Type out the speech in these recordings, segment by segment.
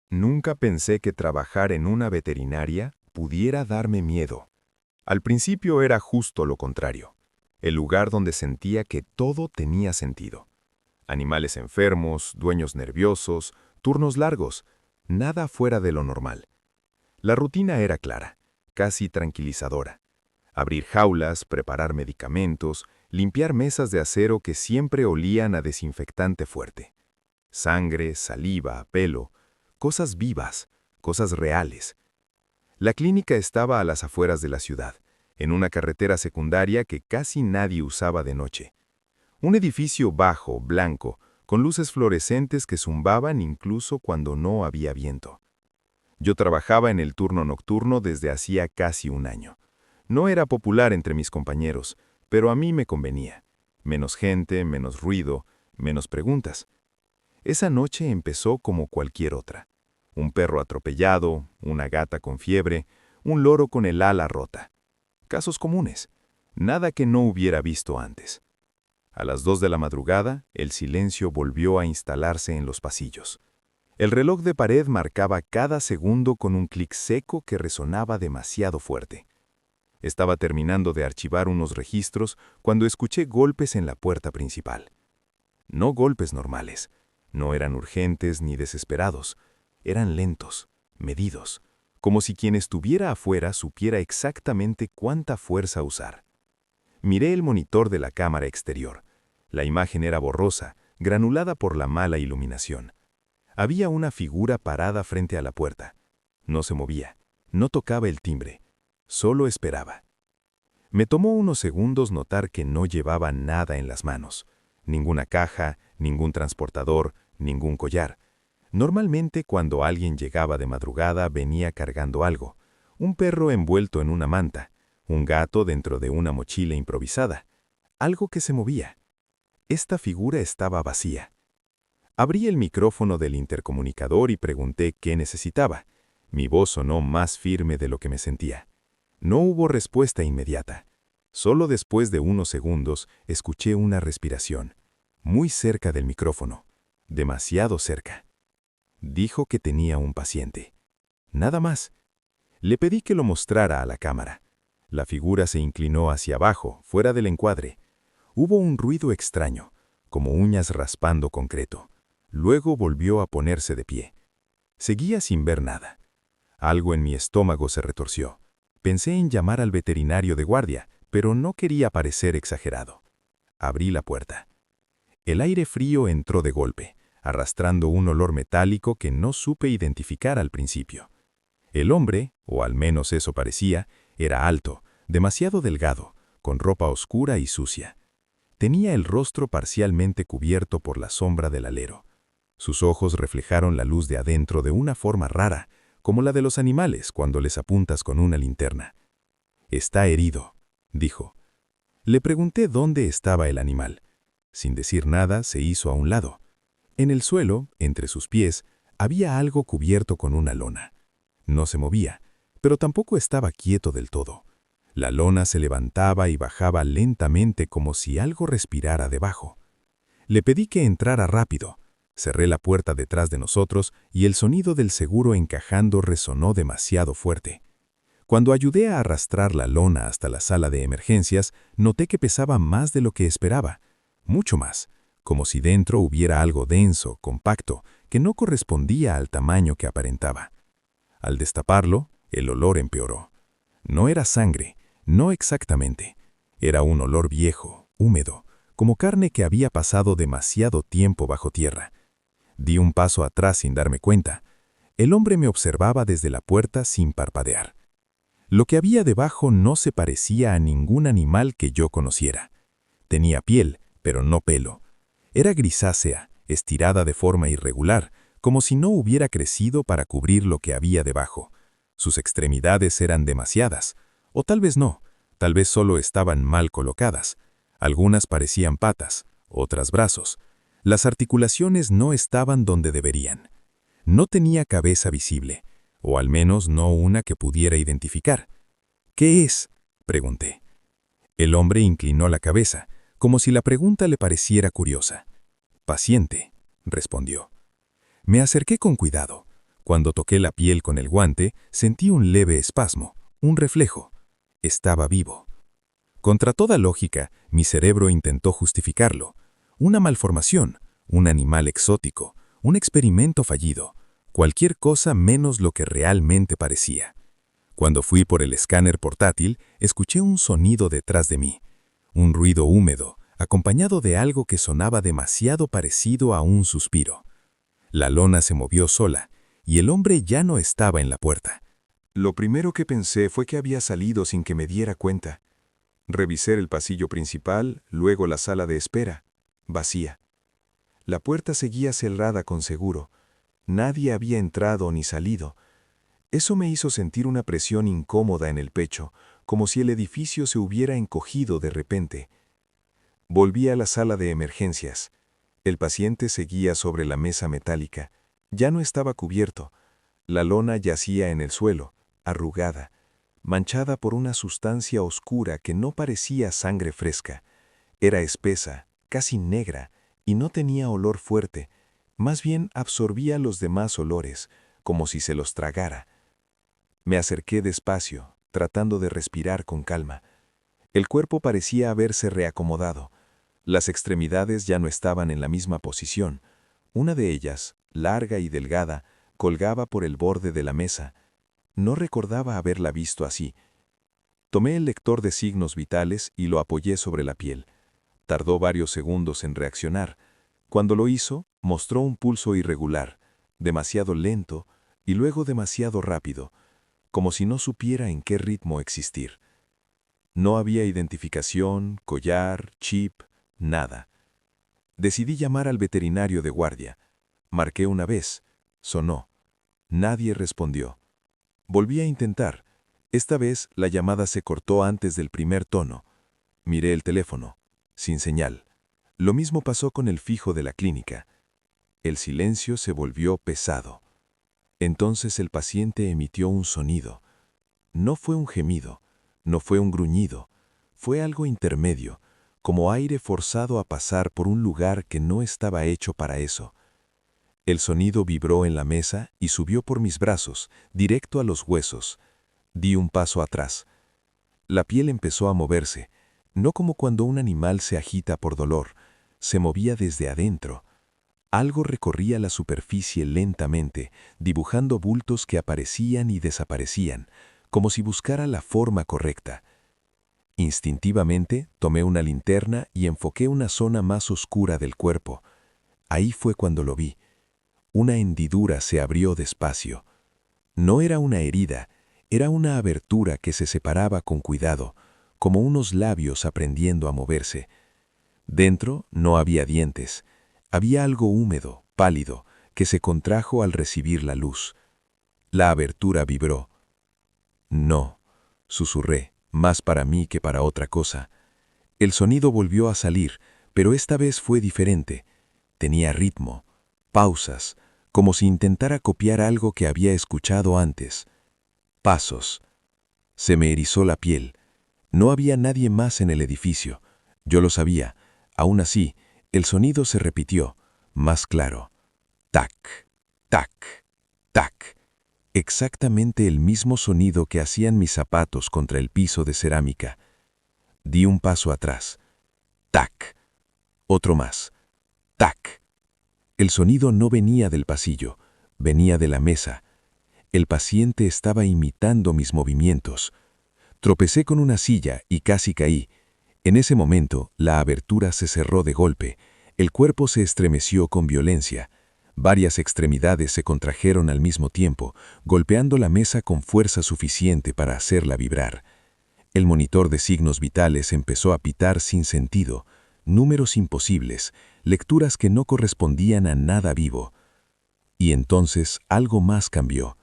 Nunca pensé que trabajar en una veterinaria pudiera darme miedo. Al principio era justo lo contrario, el lugar donde sentía que todo tenía sentido. Animales enfermos, dueños nerviosos, turnos largos, nada fuera de lo normal. La rutina era clara, casi tranquilizadora. Abrir jaulas, preparar medicamentos, limpiar mesas de acero que siempre olían a desinfectante fuerte. Sangre, saliva, pelo, cosas vivas, cosas reales. La clínica estaba a las afueras de la ciudad, en una carretera secundaria que casi nadie usaba de noche. Un edificio bajo, blanco, con luces fluorescentes que zumbaban incluso cuando no había viento. Yo trabajaba en el turno nocturno desde hacía casi un año. No era popular entre mis compañeros, pero a mí me convenía. Menos gente, menos ruido, menos preguntas. Esa noche empezó como cualquier otra. Un perro atropellado, una gata con fiebre, un loro con el ala rota. Casos comunes. Nada que no hubiera visto antes. A las 2 de la madrugada, el silencio volvió a instalarse en los pasillos. El reloj de pared marcaba cada segundo con un clic seco que resonaba demasiado fuerte. Estaba terminando de archivar unos registros cuando escuché golpes en la puerta principal. No golpes normales. No eran urgentes ni desesperados. Eran lentos, medidos, como si quien estuviera afuera supiera exactamente cuánta fuerza usar. Miré el monitor de la cámara exterior. La imagen era borrosa, granulada por la mala iluminación. Había una figura parada frente a la puerta. No se movía, no tocaba el timbre, solo esperaba. Me tomó unos segundos notar que no llevaba nada en las manos. Ninguna caja, ningún transportador, ningún collar. Normalmente cuando alguien llegaba de madrugada venía cargando algo. Un perro envuelto en una manta, un gato dentro de una mochila improvisada. Algo que se movía. Esta figura estaba vacía. Abrí el micrófono del intercomunicador y pregunté qué necesitaba. Mi voz sonó más firme de lo que me sentía. No hubo respuesta inmediata. Solo después de unos segundos escuché una respiración, muy cerca del micrófono, demasiado cerca. Dijo que tenía un paciente. Nada más. Le pedí que lo mostrara a la cámara. La figura se inclinó hacia abajo, fuera del encuadre. Hubo un ruido extraño, como uñas raspando concreto. Luego volvió a ponerse de pie. Seguía sin ver nada. Algo en mi estómago se retorció. Pensé en llamar al veterinario de guardia, pero no quería parecer exagerado. Abrí la puerta. El aire frío entró de golpe, arrastrando un olor metálico que no supe identificar al principio. El hombre, o al menos eso parecía, era alto, demasiado delgado, con ropa oscura y sucia. Tenía el rostro parcialmente cubierto por la sombra del alero. Sus ojos reflejaron la luz de adentro de una forma rara, como la de los animales cuando les apuntas con una linterna. «Está herido», dijo. Le pregunté dónde estaba el animal. Sin decir nada, se hizo a un lado. En el suelo, entre sus pies, había algo cubierto con una lona. No se movía, pero tampoco estaba quieto del todo. La lona se levantaba y bajaba lentamente como si algo respirara debajo. Le pedí que entrara rápido. Cerré la puerta detrás de nosotros y el sonido del seguro encajando resonó demasiado fuerte. Cuando ayudé a arrastrar la lona hasta la sala de emergencias, noté que pesaba más de lo que esperaba. Mucho más, como si dentro hubiera algo denso, compacto, que no correspondía al tamaño que aparentaba. Al destaparlo, el olor empeoró. No era sangre, no exactamente. Era un olor viejo, húmedo, como carne que había pasado demasiado tiempo bajo tierra. Di un paso atrás sin darme cuenta. El hombre me observaba desde la puerta sin parpadear. Lo que había debajo no se parecía a ningún animal que yo conociera. Tenía piel, pero no pelo. Era grisácea, estirada de forma irregular, como si no hubiera crecido para cubrir lo que había debajo. Sus extremidades eran demasiadas, o tal vez no, tal vez solo estaban mal colocadas. Algunas parecían patas, otras brazos. Las articulaciones no estaban donde deberían. No tenía cabeza visible, o al menos no una que pudiera identificar. «¿Qué es?», pregunté. El hombre inclinó la cabeza, como si la pregunta le pareciera curiosa. «Paciente», respondió. Me acerqué con cuidado. Cuando toqué la piel con el guante, sentí un leve espasmo, un reflejo. Estaba vivo. Contra toda lógica, mi cerebro intentó justificarlo. Una malformación, un animal exótico, un experimento fallido, cualquier cosa menos lo que realmente parecía. Cuando fui por el escáner portátil, escuché un sonido detrás de mí. Un ruido húmedo, acompañado de algo que sonaba demasiado parecido a un suspiro. La lona se movió sola, y el hombre ya no estaba en la puerta. Lo primero que pensé fue que había salido sin que me diera cuenta. Revisé el pasillo principal, luego la sala de espera, vacía. La puerta seguía cerrada con seguro. Nadie había entrado ni salido. Eso me hizo sentir una presión incómoda en el pecho, como si el edificio se hubiera encogido de repente. Volví a la sala de emergencias. El paciente seguía sobre la mesa metálica. Ya no estaba cubierto. La lona yacía en el suelo, arrugada, manchada por una sustancia oscura que no parecía sangre fresca. Era espesa, casi negra, y no tenía olor fuerte. Más bien absorbía los demás olores, como si se los tragara. Me acerqué despacio, tratando de respirar con calma. El cuerpo parecía haberse reacomodado. Las extremidades ya no estaban en la misma posición. Una de ellas, larga y delgada, colgaba por el borde de la mesa. No recordaba haberla visto así. Tomé el lector de signos vitales y lo apoyé sobre la piel. Tardó varios segundos en reaccionar. Cuando lo hizo, mostró un pulso irregular, demasiado lento y luego demasiado rápido, como si no supiera en qué ritmo existir. No había identificación, collar, chip, nada. Decidí llamar al veterinario de guardia. Marqué una vez. Sonó. Nadie respondió. Volví a intentar. Esta vez la llamada se cortó antes del primer tono. Miré el teléfono. Sin señal. Lo mismo pasó con el fijo de la clínica. El silencio se volvió pesado. Entonces el paciente emitió un sonido. No fue un gemido, no fue un gruñido, fue algo intermedio, como aire forzado a pasar por un lugar que no estaba hecho para eso. El sonido vibró en la mesa y subió por mis brazos, directo a los huesos. Di un paso atrás. La piel empezó a moverse, no como cuando un animal se agita por dolor, se movía desde adentro. Algo recorría la superficie lentamente, dibujando bultos que aparecían y desaparecían, como si buscara la forma correcta. Instintivamente tomé una linterna y enfoqué una zona más oscura del cuerpo. Ahí fue cuando lo vi. Una hendidura se abrió despacio. No era una herida, era una abertura que se separaba con cuidado, como unos labios aprendiendo a moverse. Dentro no había dientes. Había algo húmedo, pálido, que se contrajo al recibir la luz. La abertura vibró. No, susurré, más para mí que para otra cosa. El sonido volvió a salir, pero esta vez fue diferente. Tenía ritmo, pausas, como si intentara copiar algo que había escuchado antes. Pasos. Se me erizó la piel. No había nadie más en el edificio. Yo lo sabía. Aún así, el sonido se repitió, más claro. Tac, tac, tac. Exactamente el mismo sonido que hacían mis zapatos contra el piso de cerámica. Di un paso atrás. Tac. Otro más. Tac. El sonido no venía del pasillo, venía de la mesa. El paciente estaba imitando mis movimientos. Tropecé con una silla y casi caí. En ese momento, la abertura se cerró de golpe. El cuerpo se estremeció con violencia. Varias extremidades se contrajeron al mismo tiempo, golpeando la mesa con fuerza suficiente para hacerla vibrar. El monitor de signos vitales empezó a pitar sin sentido, números imposibles, lecturas que no correspondían a nada vivo. Y entonces algo más cambió.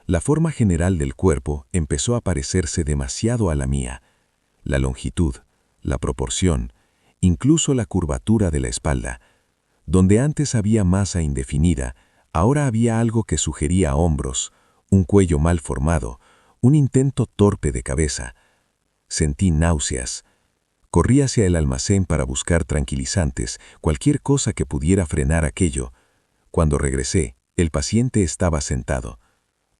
La forma general del cuerpo empezó a parecerse demasiado a la mía. La longitud, la proporción, incluso la curvatura de la espalda. Donde antes había masa indefinida, ahora había algo que sugería hombros, un cuello mal formado, un intento torpe de cabeza. Sentí náuseas. Corrí hacia el almacén para buscar tranquilizantes, cualquier cosa que pudiera frenar aquello. Cuando regresé, El paciente estaba sentado.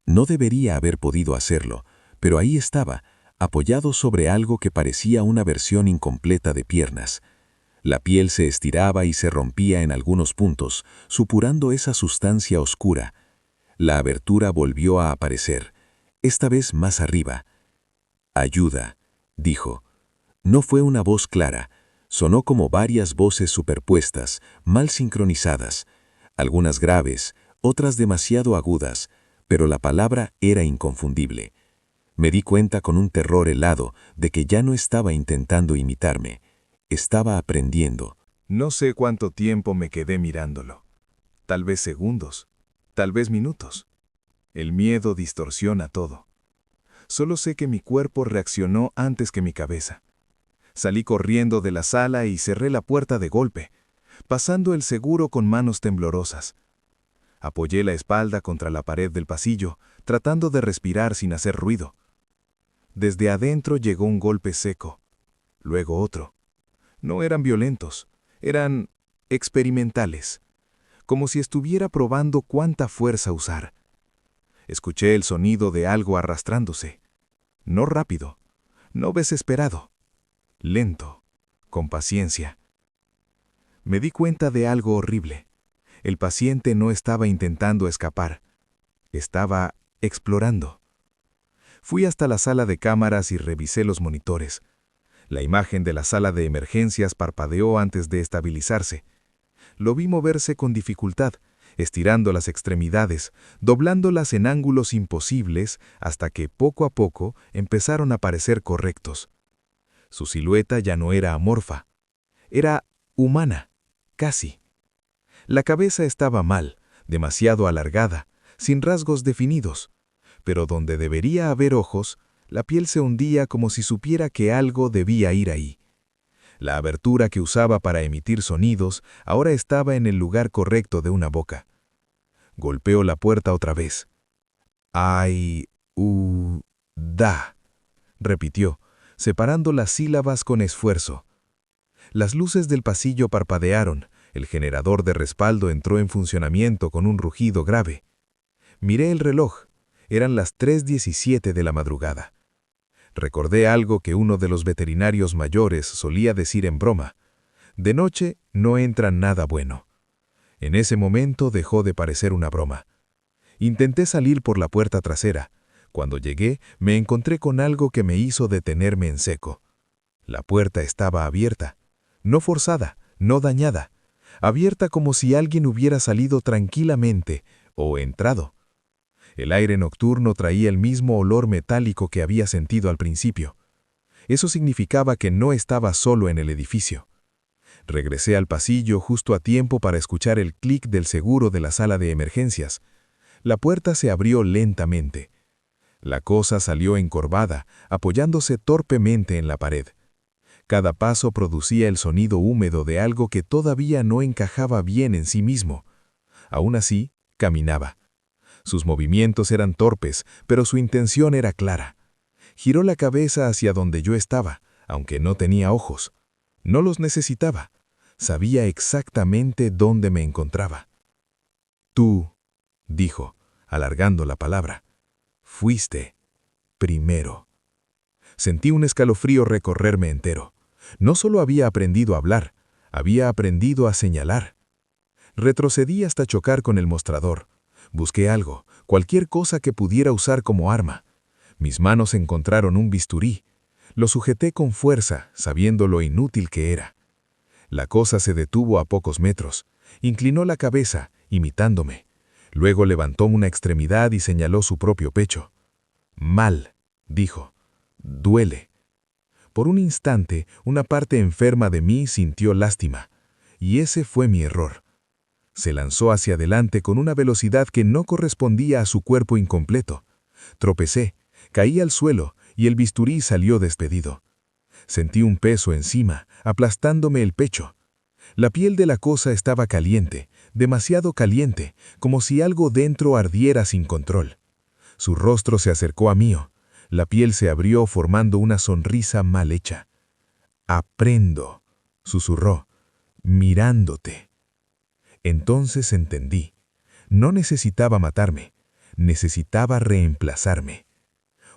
No debería haber podido hacerlo, pero ahí estaba, apoyado sobre algo que parecía una versión incompleta de piernas. La piel se estiraba y se rompía en algunos puntos, supurando esa sustancia oscura. La abertura volvió a aparecer, esta vez más arriba. «Ayuda», dijo. No fue una voz clara, sonó como varias voces superpuestas, mal sincronizadas, algunas graves, otras demasiado agudas, pero la palabra era inconfundible. Me di cuenta con un terror helado de que ya no estaba intentando imitarme, estaba aprendiendo. No sé cuánto tiempo me quedé mirándolo. Tal vez segundos, tal vez minutos. El miedo distorsiona todo. Solo sé que mi cuerpo reaccionó antes que mi cabeza. Salí corriendo de la sala y cerré la puerta de golpe, pasando el seguro con manos temblorosas. Apoyé la espalda contra la pared del pasillo, tratando de respirar sin hacer ruido. Desde adentro llegó un golpe seco, luego otro. No eran violentos, eran experimentales, como si estuviera probando cuánta fuerza usar. Escuché el sonido de algo arrastrándose. No rápido, no desesperado, lento, con paciencia. Me di cuenta de algo horrible. El paciente no estaba intentando escapar, estaba explorando. Fui hasta la sala de cámaras y revisé los monitores. La imagen de la sala de emergencias parpadeó antes de estabilizarse. Lo vi moverse con dificultad, estirando las extremidades, doblándolas en ángulos imposibles hasta que poco a poco empezaron a parecer correctos. Su silueta ya no era amorfa, era humana, casi. La cabeza estaba mal, demasiado alargada, sin rasgos definidos, pero donde debería haber ojos, la piel se hundía como si supiera que algo debía ir ahí. La abertura que usaba para emitir sonidos ahora estaba en el lugar correcto de una boca. Golpeó la puerta otra vez. Da, repitió, separando las sílabas con esfuerzo. Las luces del pasillo parpadearon, el generador de respaldo entró en funcionamiento con un rugido grave. Miré el reloj, eran las 3:17 de la madrugada. Recordé algo que uno de los veterinarios mayores solía decir en broma: de noche no entra nada bueno. En ese momento dejó de parecer una broma. Intenté salir por la puerta trasera. Cuando llegué, me encontré con algo que me hizo detenerme en seco. La puerta estaba abierta, no forzada, no dañada, abierta como si alguien hubiera salido tranquilamente o entrado. El aire nocturno traía el mismo olor metálico que había sentido al principio. Eso significaba que no estaba solo en el edificio. Regresé al pasillo justo a tiempo para escuchar el clic del seguro de la sala de emergencias. La puerta se abrió lentamente. La cosa salió encorvada, apoyándose torpemente en la pared. Cada paso producía el sonido húmedo de algo que todavía no encajaba bien en sí mismo. Aún así, caminaba. Sus movimientos eran torpes, pero su intención era clara. Giró la cabeza hacia donde yo estaba, aunque no tenía ojos. No los necesitaba. Sabía exactamente dónde me encontraba. Tú, dijo, alargando la palabra, fuiste primero. Sentí un escalofrío recorrerme entero. No solo había aprendido a hablar, había aprendido a señalar. Retrocedí hasta chocar con el mostrador. Busqué algo, cualquier cosa que pudiera usar como arma. Mis manos encontraron un bisturí. Lo sujeté con fuerza, sabiendo lo inútil que era. La cosa se detuvo a pocos metros. Inclinó la cabeza, imitándome. Luego levantó una extremidad y señaló su propio pecho. Mal, dijo. Duele. Por un instante, una parte enferma de mí sintió lástima. Y ese fue mi error. Se lanzó hacia adelante con una velocidad que no correspondía a su cuerpo incompleto. Tropecé, caí al suelo y el bisturí salió despedido. Sentí un peso encima, aplastándome el pecho. La piel de la cosa estaba caliente, demasiado caliente, como si algo dentro ardiera sin control. Su rostro se acercó a mío. La piel se abrió formando una sonrisa mal hecha. «Aprendo», susurró, «mirándote». Entonces entendí. No necesitaba matarme, necesitaba reemplazarme.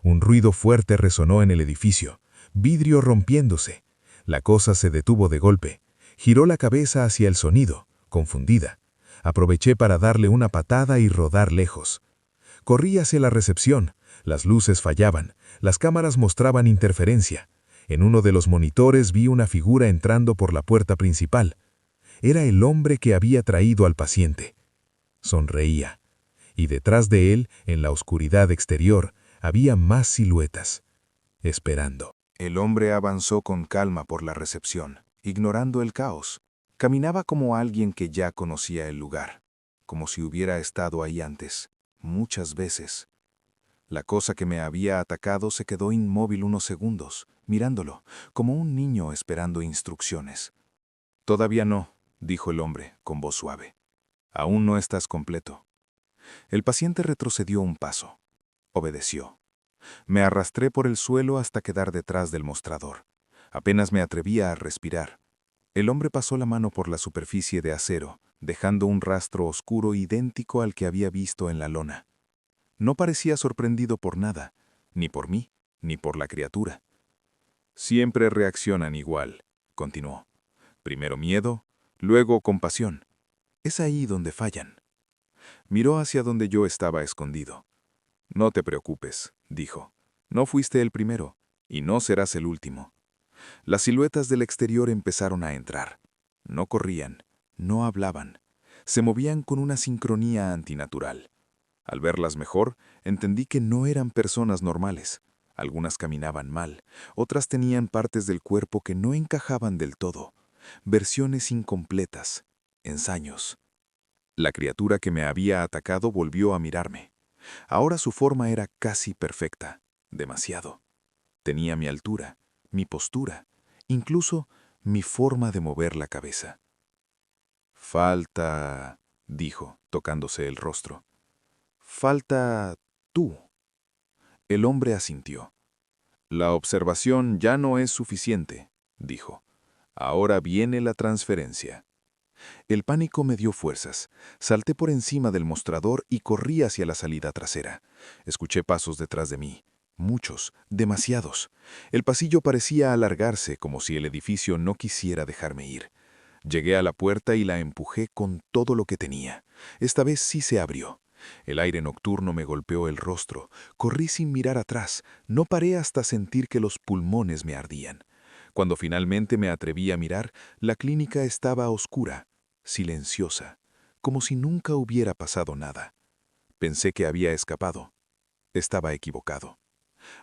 Un ruido fuerte resonó en el edificio, vidrio rompiéndose. La cosa se detuvo de golpe. Giró la cabeza hacia el sonido, confundida. Aproveché para darle una patada y rodar lejos. Corrí hacia la recepción. Las luces fallaban, las cámaras mostraban interferencia. En uno de los monitores vi una figura entrando por la puerta principal. Era el hombre que había traído al paciente. Sonreía. Y detrás de él, en la oscuridad exterior, había más siluetas, esperando. El hombre avanzó con calma por la recepción, ignorando el caos. Caminaba como alguien que ya conocía el lugar, como si hubiera estado ahí antes, muchas veces. La cosa que me había atacado se quedó inmóvil unos segundos, mirándolo, como un niño esperando instrucciones. «Todavía no», dijo el hombre, con voz suave. «Aún no estás completo». El paciente retrocedió un paso. Obedeció. Me arrastré por el suelo hasta quedar detrás del mostrador. Apenas me atrevía a respirar. El hombre pasó la mano por la superficie de acero, dejando un rastro oscuro idéntico al que había visto en la lona. No parecía sorprendido por nada, ni por mí, ni por la criatura. «Siempre reaccionan igual», continuó. «Primero miedo, luego compasión. Es ahí donde fallan». Miró hacia donde yo estaba escondido. «No te preocupes», dijo. «No fuiste el primero, y no serás el último». Las siluetas del exterior empezaron a entrar. No corrían, no hablaban. Se movían con una sincronía antinatural. Al verlas mejor, entendí que no eran personas normales. Algunas caminaban mal, otras tenían partes del cuerpo que no encajaban del todo. Versiones incompletas, ensaños. La criatura que me había atacado volvió a mirarme. Ahora su forma era casi perfecta, demasiado. Tenía mi altura, mi postura, incluso mi forma de mover la cabeza. «Falta», dijo, tocándose el rostro. «Falta tú». El hombre asintió. «La observación ya no es suficiente», dijo. «Ahora viene la transferencia». El pánico me dio fuerzas. Salté por encima del mostrador y corrí hacia la salida trasera. Escuché pasos detrás de mí. Muchos, demasiados. El pasillo parecía alargarse como si el edificio no quisiera dejarme ir. Llegué a la puerta y la empujé con todo lo que tenía. Esta vez sí se abrió. El aire nocturno me golpeó el rostro. Corrí sin mirar atrás. No paré hasta sentir que los pulmones me ardían. Cuando finalmente me atreví a mirar, la clínica estaba oscura, silenciosa, como si nunca hubiera pasado nada. Pensé que había escapado. Estaba equivocado.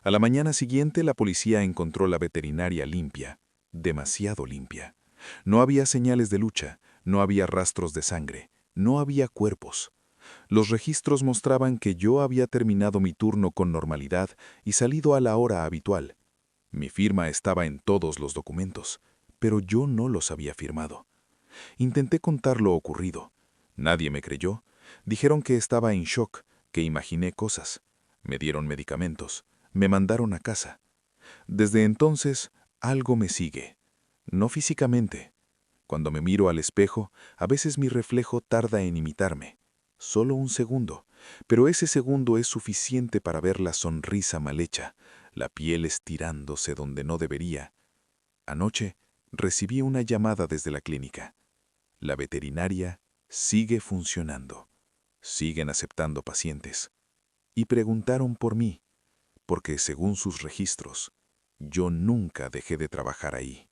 A la mañana siguiente la policía encontró la veterinaria limpia, demasiado limpia. No había señales de lucha, no había rastros de sangre, no había cuerpos. Los registros mostraban que yo había terminado mi turno con normalidad y salido a la hora habitual. Mi firma estaba en todos los documentos, pero yo no los había firmado. Intenté contar lo ocurrido. Nadie me creyó. Dijeron que estaba en shock, que imaginé cosas. Me dieron medicamentos. Me mandaron a casa. Desde entonces, algo me sigue. No físicamente. Cuando me miro al espejo, a veces mi reflejo tarda en imitarme. Solo un segundo. Pero ese segundo es suficiente para ver la sonrisa mal hecha, la piel estirándose donde no debería. Anoche recibí una llamada desde la clínica. La veterinaria sigue funcionando. Siguen aceptando pacientes. Y preguntaron por mí, porque según sus registros, yo nunca dejé de trabajar ahí.